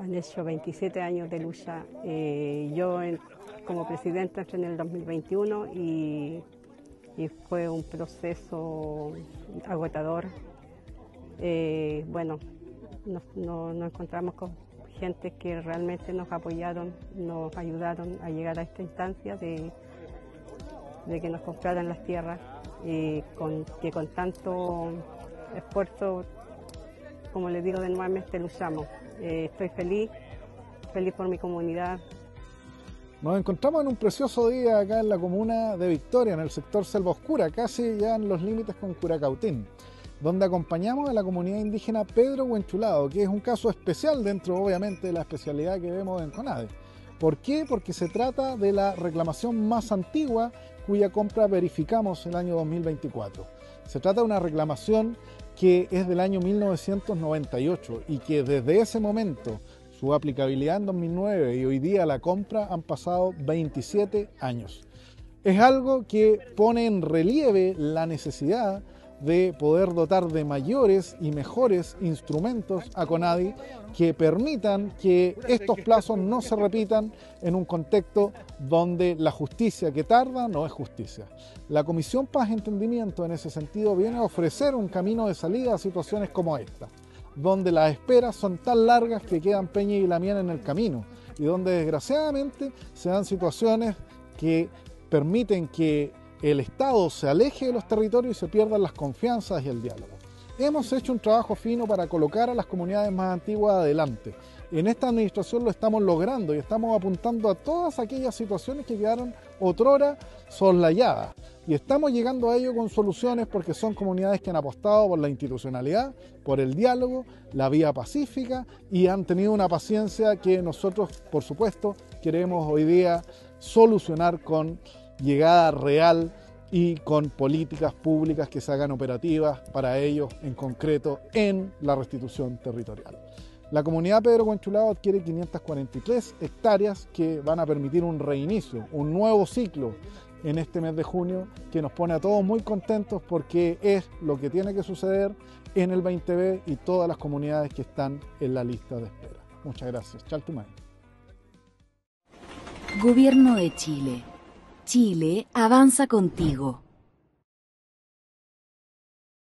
Han hecho 27 años de lucha. Yo como presidenta entré en el 2021 y fue un proceso agotador. Bueno, nos encontramos con gente que realmente nos apoyaron, nos ayudaron a llegar a esta instancia de que nos compraran las tierras, que con tanto esfuerzo, como les digo, nuevamente luchamos. Estoy feliz por mi comunidad. Nos encontramos en un precioso día acá en la comuna de Victoria, en el sector Selva Oscura, casi ya en los límites con Curacautín, donde acompañamos a la comunidad indígena Pedro Huenchulado, que es un caso especial dentro, obviamente, de la especialidad que vemos en CONADE. ¿Por qué? Porque se trata de la reclamación más antigua cuya compra verificamos el año 2024. Se trata de una reclamación que es del año 1998 y que desde ese momento, su aplicabilidad en 2009 y hoy día la compra, han pasado 27 años. Es algo que pone en relieve la necesidad de poder dotar de mayores y mejores instrumentos a CONADI que permitan que estos plazos no se repitan en un contexto donde la justicia que tarda no es justicia. La Comisión Paz y Entendimiento en ese sentido viene a ofrecer un camino de salida a situaciones como esta, donde las esperas son tan largas que quedan Peña y Lamián en el camino y donde desgraciadamente se dan situaciones que permiten que el Estado se aleje de los territorios y se pierdan las confianzas y el diálogo. Hemos hecho un trabajo fino para colocar a las comunidades más antiguas adelante. En esta administración lo estamos logrando y estamos apuntando a todas aquellas situaciones que quedaron otrora soslayadas. Y estamos llegando a ello con soluciones porque son comunidades que han apostado por la institucionalidad, por el diálogo, la vía pacífica y han tenido una paciencia que nosotros, por supuesto, queremos hoy día solucionar con llegada real y con políticas públicas que se hagan operativas para ellos en concreto en la restitución territorial. La comunidad Pedro Huenchulado adquiere 543 hectáreas que van a permitir un reinicio, un nuevo ciclo en este mes de junio que nos pone a todos muy contentos porque es lo que tiene que suceder en el 20B y todas las comunidades que están en la lista de espera. Muchas gracias. Chaltumay. Gobierno de Chile. Chile avanza contigo.